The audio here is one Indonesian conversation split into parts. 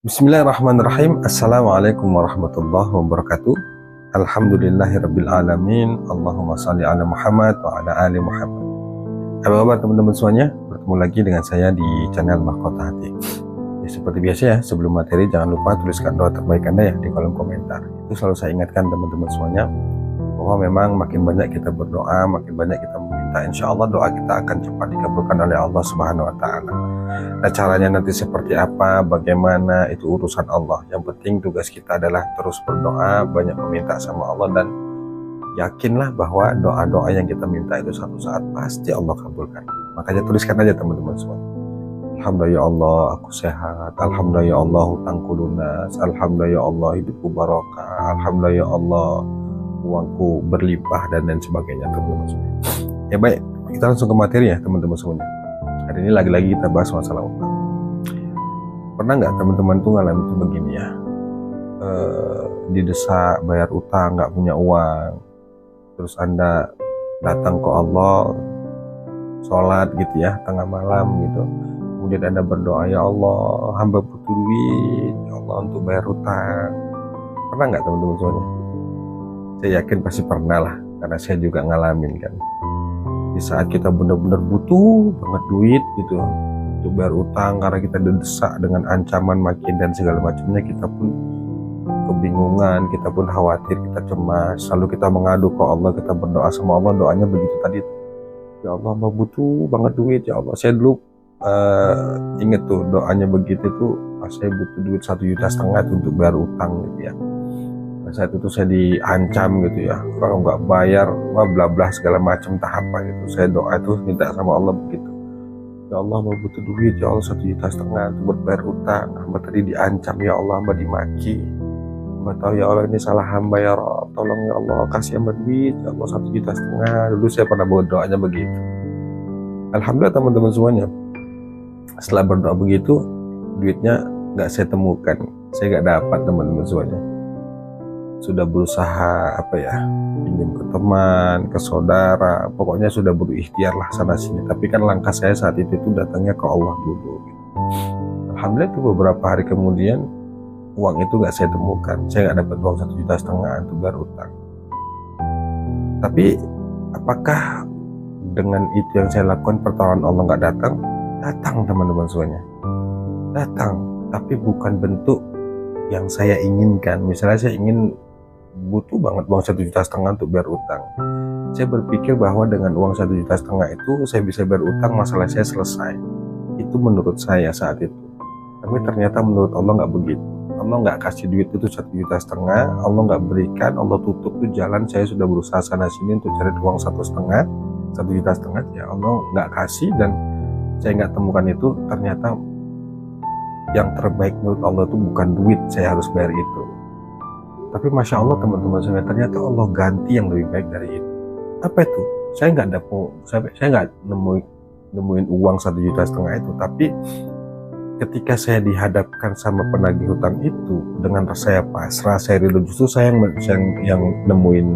Bismillahirrahmanirrahim. Assalamualaikum warahmatullahi wabarakatuh. Alhamdulillahirabbil alamin. Allahumma shalli ala Muhammad wa ala ali Muhammad. Apa kabar teman-teman semuanya? Bertemu lagi dengan saya di channel Mahkota Hati. Ya, seperti biasa ya, sebelum materi jangan lupa tuliskan doa terbaik Anda ya di kolom komentar. Itu selalu saya ingatkan teman-teman semuanya bahwa memang makin banyak kita berdoa, makin banyak kita meminta, insya Allah doa kita akan cepat dikabulkan oleh Allah Subhanahu wa Ta'ala. Nah, caranya nanti seperti apa, bagaimana, itu urusan Allah. Yang penting tugas kita adalah terus berdoa, banyak meminta sama Allah, dan yakinlah bahwa doa-doa yang kita minta itu suatu saat pasti Allah kabulkan. Makanya tuliskan aja teman-teman semua. Alhamdulillah ya Allah aku sehat, Alhamdulillah ya Allah hutangku lunas, Alhamdulillah ya Allah hidupku barokah, Alhamdulillah ya Allah uangku berlimpah, dan lain sebagainya teman-teman semua. Ya baik, kita langsung ke materi ya teman-teman semuanya. Hari ini lagi-lagi kita bahas masalah utang. Pernah nggak teman-teman tuh ngalamin tuh begini ya, didesak bayar utang, nggak punya uang, terus Anda datang ke Allah, sholat gitu ya, tengah malam gitu, kemudian Anda berdoa, ya Allah hamba butuh duit ya Allah untuk bayar utang. Pernah nggak teman-teman semuanya? Saya yakin pasti pernah lah, karena saya juga ngalamin kan. Di saat kita benar-benar butuh banget duit gitu untuk bayar utang, karena kita didesak dengan ancaman makin dan segala macamnya, kita pun kebingungan, kita pun khawatir, kita cemas, lalu kita mengadu ke Allah, kita berdoa sama Allah, doanya begitu tadi, ya Allah hamba butuh banget duit ya Allah. Saya dulu inget tuh doanya begitu tuh, saya butuh duit 1,5 juta untuk bayar utang gitu ya. Saat itu saya diancam gitu ya, kalau nggak bayar bla bla segala macam tahap gitu. Saya doa itu minta sama Allah begitu, ya Allah mau butuh duit ya Allah 1,5 juta untuk bayar utang. Hamba tadi diancam ya Allah, hamba dimaki, hamba tahu ya Allah ini salah hamba ya Rabb, tolong ya Allah kasih hamba duit ya Allah 1,5 juta. Dulu saya pernah bawa doanya begitu. Alhamdulillah teman-teman semuanya, setelah berdoa begitu duitnya nggak saya temukan, saya nggak dapat teman-teman semuanya. Sudah berusaha pinjam ke teman, ke saudara, pokoknya sudah berikhtiar lah sana sini, tapi kan langkah saya saat itu datangnya ke Allah dulu gitu. Alhamdulillah itu beberapa hari kemudian uang itu gak saya temukan, saya gak dapat uang 1,5 juta untuk bayar utang. Tapi apakah dengan itu yang saya lakukan pertolongan Allah gak datang? Datang teman-teman semuanya, datang, tapi bukan bentuk yang saya inginkan. Misalnya saya ingin butuh banget uang 1,5 juta untuk bayar utang, saya berpikir bahwa dengan uang 1,5 juta itu saya bisa bayar utang, masalah saya selesai. Itu menurut saya saat itu. Tapi ternyata menurut Allah nggak begitu. Allah nggak kasih duit itu 1,5 juta, Allah nggak berikan, Allah tutup tuh jalan. Saya sudah berusaha sana sini untuk cari uang 1,5 juta ya Allah nggak kasih, dan saya nggak temukan itu. Ternyata yang terbaik menurut Allah itu bukan duit saya harus bayar itu, tapi masya Allah teman-teman saya, ternyata Allah ganti yang lebih baik dari itu. Apa itu? Saya nggak nemuin uang 1,5 juta itu, tapi ketika saya dihadapkan sama penagih hutang itu dengan saya pasrah, saya ridho, justru saya yang nemuin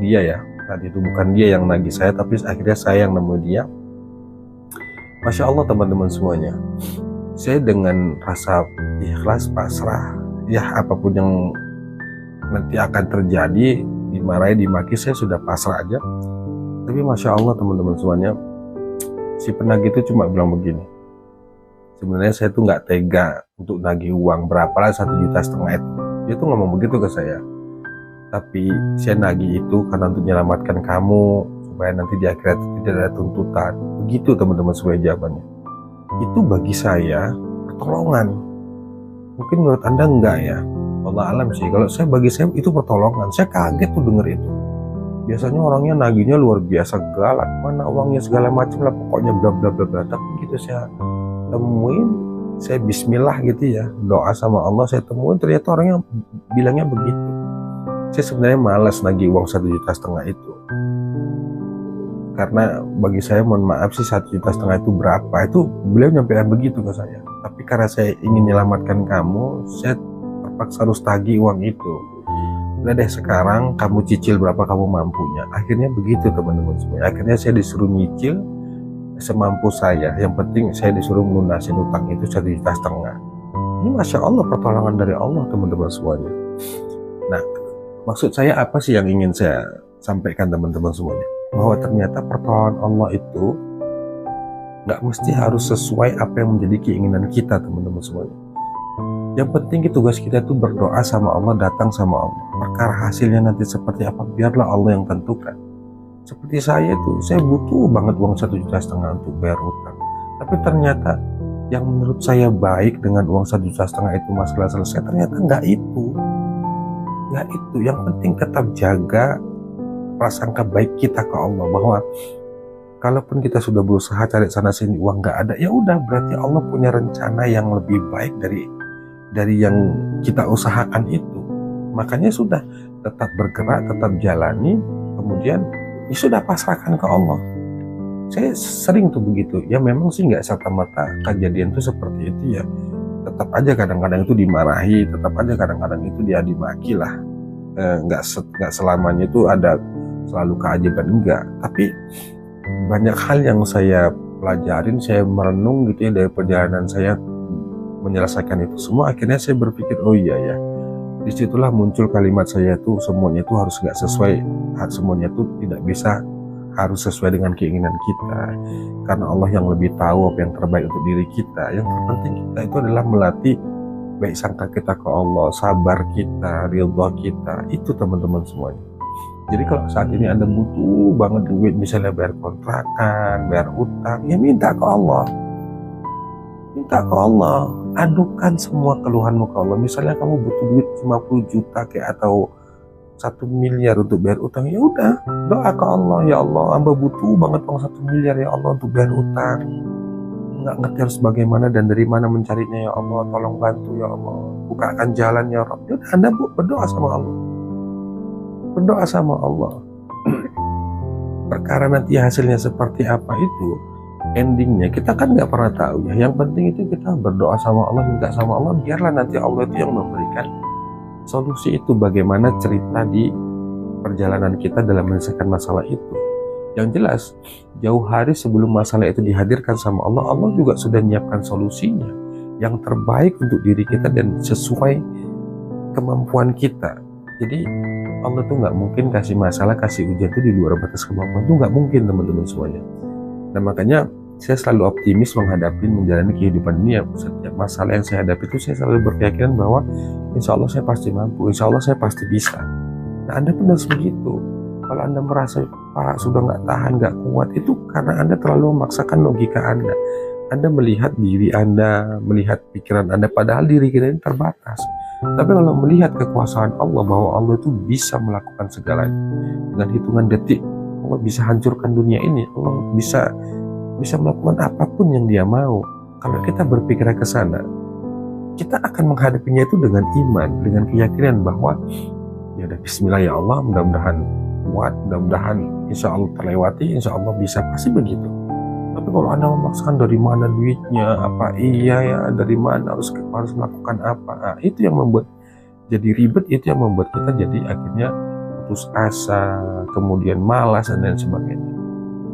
dia ya. Tadi itu bukan dia yang nagih saya, tapi akhirnya saya yang nemuin dia. Masya Allah teman-teman semuanya, saya dengan rasa ikhlas, pasrah, ya apapun yang nanti akan terjadi, dimarahi, dimaki, saya sudah pasrah aja. Tapi masya Allah teman-teman semuanya, si penagih itu cuma bilang begini, sebenarnya saya tuh nggak tega untuk nagih uang berapalah 1,5 juta itu. Dia tuh ngomong begitu ke saya, tapi saya nagih itu karena untuk menyelamatkan kamu, supaya nanti di akhirat tidak ada tuntutan. Begitu teman-teman semuanya jawabannya. Itu bagi saya pertolongan. Mungkin menurut Anda enggak ya, Allah alam sih. Kalau bagi saya itu pertolongan. Saya kaget tuh denger itu. Biasanya orangnya nagihnya luar biasa galak, mana uangnya segala macam lah, pokoknya bla bla bla bla. Tapi gitu saya temuin, saya bismillah gitu ya, doa sama Allah, saya temuin ternyata orangnya bilangnya begitu. Saya sebenarnya malas nagih uang 1,5 juta itu, karena bagi saya, mohon maaf sih, 1,5 juta itu berapa, itu beliau nyampaikan begitu ke saya. Tapi karena saya ingin menyelamatkan kamu, saya terpaksa harus tagih uang itu. Udah deh, sekarang kamu cicil berapa kamu mampunya. Akhirnya begitu teman-teman semua. Akhirnya saya disuruh nyicil semampu saya. Yang penting saya disuruh melunasin utang itu 1,5 juta. Ini Masya Allah pertolongan dari Allah teman-teman semuanya. Nah, maksud saya apa sih yang ingin saya sampaikan teman-teman semuanya? Bahwa ternyata pertolongan Allah itu nggak mesti harus sesuai apa yang menjadi keinginan kita teman-teman semuanya. Yang penting tugas kita itu berdoa sama Allah, datang sama Allah. Perkara hasilnya nanti seperti apa, biarlah Allah yang tentukan. Seperti saya tuh, saya butuh banget uang 1,5 juta untuk bayar utang. Tapi ternyata yang menurut saya baik dengan uang 1,5 juta itu masalah selesai, ternyata nggak itu. Yang penting tetap jaga prasangka baik kita ke Allah, bahwa kalaupun kita sudah berusaha cari sana sini uang nggak ada, ya udah berarti Allah punya rencana yang lebih baik dari yang kita usahakan itu. Makanya sudah, tetap bergerak, tetap jalani, kemudian ya sudah pasrahkan ke Allah. Saya sering tuh begitu. Ya memang sih nggak serta-merta kejadian tuh seperti itu ya. Tetap aja kadang-kadang itu dimarahi, tetap aja kadang-kadang itu dia dimaki lah. Nggak selamanya itu ada selalu keajaiban, enggak. Tapi banyak hal yang saya pelajarin, saya merenung gitu ya dari perjalanan saya menyelesaikan itu semua. Akhirnya saya berpikir, oh iya ya, disitulah muncul kalimat saya tuh, semuanya itu harus nggak sesuai, semuanya itu tidak bisa harus sesuai dengan keinginan kita, karena Allah yang lebih tahu apa yang terbaik untuk diri kita. Yang terpenting kita itu adalah melatih baik sangka kita ke Allah, sabar kita, ridha kita, itu teman-teman semuanya. Jadi kalau saat ini Anda butuh banget duit, misalnya bayar kontrakan, bayar utang, ya minta ke Allah. Minta ke Allah, adukan semua keluhanmu ke Allah. Misalnya kamu butuh duit 50 juta kayak atau 1 miliar untuk bayar utang, ya udah doa ke Allah, ya Allah, hamba butuh banget uang 1 miliar ya Allah untuk bayar utang. Nggak ngerti harus bagaimana dan dari mana mencarinya ya Allah, tolong bantu ya Allah, bukakan jalan ya Rabb. Ya udah, Anda berdoa sama Allah. Berdoa sama Allah. Perkara nanti hasilnya seperti apa itu, endingnya kita kan nggak pernah tahu ya. Yang penting itu kita berdoa sama Allah, minta sama Allah, biarlah nanti Allah itu yang memberikan solusi itu. Bagaimana cerita di perjalanan kita dalam menyelesaikan masalah itu. Yang jelas, jauh hari sebelum masalah itu dihadirkan sama Allah, Allah juga sudah menyiapkan solusinya yang terbaik untuk diri kita dan sesuai kemampuan kita. Jadi Allah tuh nggak mungkin kasih masalah, kasih ujian itu di luar batas kemampuan, itu nggak mungkin teman-teman semuanya. Nah makanya saya selalu optimis menghadapi menjalani kehidupan ini ya. Setiap masalah yang saya hadapi itu saya selalu berkeyakinan bahwa insya Allah saya pasti mampu, insya Allah saya pasti bisa. Nah Anda pun harus begitu. Kalau Anda merasa sudah nggak tahan, nggak kuat, itu karena Anda terlalu memaksakan logika Anda. Anda melihat diri Anda, melihat pikiran Anda, padahal diri kita ini terbatas. Tapi kalau melihat kekuasaan Allah, bahwa Allah itu bisa melakukan segalanya dengan hitungan detik, Allah bisa hancurkan dunia ini, Allah bisa melakukan apapun yang Dia mau. Kalau kita berpikir ke sana, kita akan menghadapinya itu dengan iman, dengan keyakinan bahwa ya udah Bismillah ya Allah, mudah-mudahan kuat, mudah-mudahan insya Allah terlewati, insya Allah bisa, pasti begitu. Tapi kalau Anda memaksakan dari mana duitnya, apa iya ya, dari mana harus melakukan apa, nah, itu yang membuat jadi ribet, itu yang membuat kita jadi akhirnya putus asa, kemudian malas dan lain sebagainya.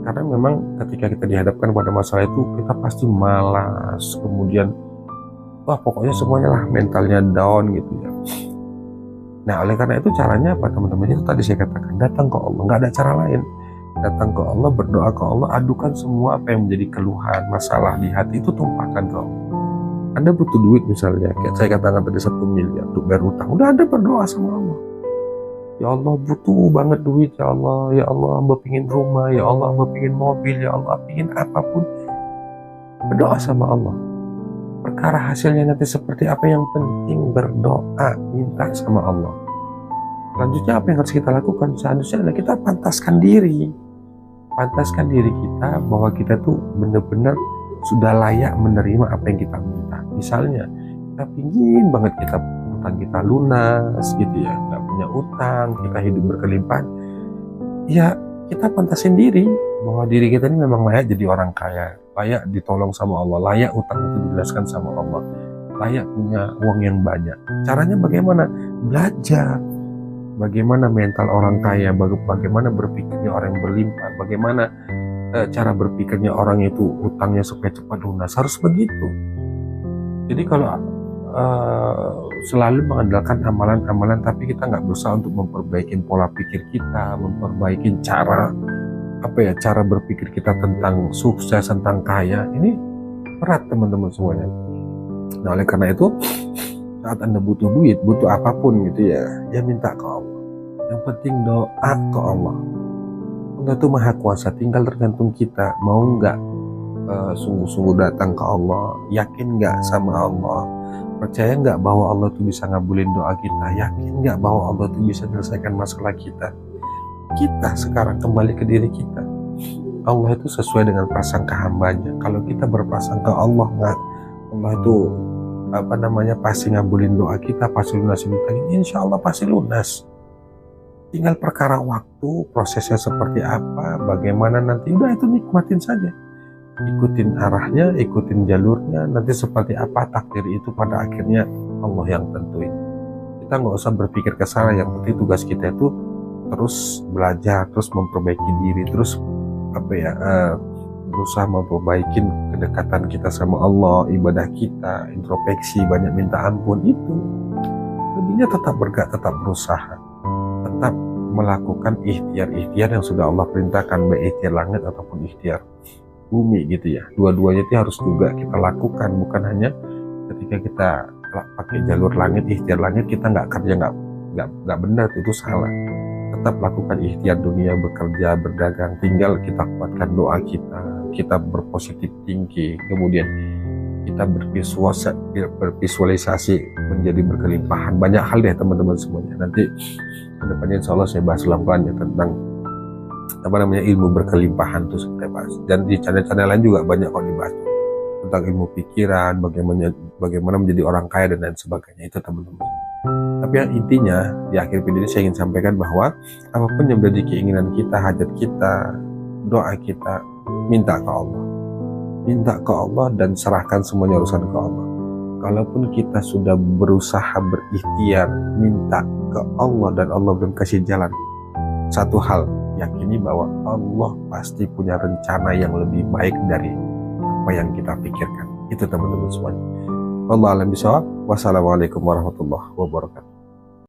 Karena memang ketika kita dihadapkan pada masalah itu, kita pasti malas, kemudian wah pokoknya semuanya lah mentalnya down gitu ya. Nah oleh karena itu caranya apa teman-teman? Itu tadi saya katakan, datang ke Allah, nggak ada cara lain. Datang ke Allah, berdoa ke Allah, adukan semua apa yang menjadi keluhan, masalah di hati itu tumpahkan ke Allah. Anda butuh duit misalnya, kayak saya katakan tadi 1 miliar untuk bayar utang, udah Anda berdoa sama Allah. Ya Allah butuh banget duit ya Allah, hamba pingin rumah, ya Allah hamba pingin mobil, ya Allah pingin apapun. Berdoa sama Allah. Perkara hasilnya nanti seperti apa, yang penting berdoa, minta sama Allah. Selanjutnya apa yang harus kita lakukan? Selanjutnya adalah kita pantaskan diri kita bahwa kita tuh benar-benar sudah layak menerima apa yang kita minta. Misalnya kita pingin banget utang kita lunas gitu ya, nggak punya utang, kita hidup berkelimpahan, ya kita pantasin diri bahwa diri kita ini memang layak jadi orang kaya, layak ditolong sama Allah, layak utang itu dijelaskan sama Allah, layak punya uang yang banyak. Caranya bagaimana? Belajar bagaimana mental orang kaya, bagaimana berpikirnya orang yang berlimpah, bagaimana cara berpikirnya orang itu utangnya supaya cepat lunas, harus begitu. Jadi kalau selalu mengandalkan amalan-amalan, tapi kita nggak berusaha untuk memperbaiki pola pikir kita, memperbaiki cara berpikir kita tentang sukses, tentang kaya. Ini berat teman-teman semuanya. Nah, oleh karena itu saat Anda butuh duit, butuh apapun gitu ya minta ke Allah. Yang penting doa ke Allah. Allah itu maha kuasa, tinggal tergantung kita mau nggak sungguh-sungguh datang ke Allah, yakin nggak sama Allah, percaya nggak bahwa Allah itu bisa ngabulin doa kita, yakin nggak bahwa Allah itu bisa menyelesaikan masalah kita. Kita sekarang kembali ke diri kita. Allah itu sesuai dengan prasangka hambanya. Kalau kita berprasangka Allah itu pasti ngabulin doa kita, pasti lunasin utang, insya Allah pasti lunas. Tinggal perkara waktu, prosesnya seperti apa, bagaimana nanti, udah itu nikmatin saja, ikutin arahnya, ikutin jalurnya, nanti seperti apa takdir itu pada akhirnya Allah yang tentuin. Kita nggak usah berpikir ke sana, yang penting tugas kita itu terus belajar, terus memperbaiki diri, terus berusaha memperbaiki kedekatan kita sama Allah, ibadah kita, introspeksi, banyak minta ampun. Itu lebihnya tetap bergerak, tetap berusaha, tetap melakukan ikhtiar-ikhtiar yang sudah Allah perintahkan, baik ikhtiar langit ataupun ikhtiar bumi gitu ya. Dua-duanya itu harus juga kita lakukan, bukan hanya ketika kita pakai jalur langit, ikhtiar langit, kita nggak kerja, nggak benar, itu salah. Tetap lakukan ikhtiar dunia, bekerja, berdagang, tinggal kita kuatkan doa kita berpositif tinggi, kemudian kita bervisualisasi menjadi berkelimpahan. Banyak hal deh teman-teman semuanya. Nanti kedepannya insya Allah saya bahas pelan-pelan ya tentang ilmu berkelimpahan itu saya bahas. Dan di channel-channel lain juga banyak kok dibahas tentang ilmu pikiran, bagaimana menjadi orang kaya dan lain sebagainya. Itu teman-teman. Tapi yang intinya di akhir video ini saya ingin sampaikan bahwa apapun yang menjadi keinginan kita, hajat kita, doa kita, minta ke Allah. Minta ke Allah dan serahkan semuanya urusan ke Allah. Kalaupun kita sudah berusaha berikhtiar minta ke Allah dan Allah belum kasih jalan, satu hal, yakini bahwa Allah pasti punya rencana yang lebih baik dari apa yang kita pikirkan. Itu teman-teman semuanya. Wallahu a'lam bishawab. Wassalamualaikum warahmatullahi wabarakatuh.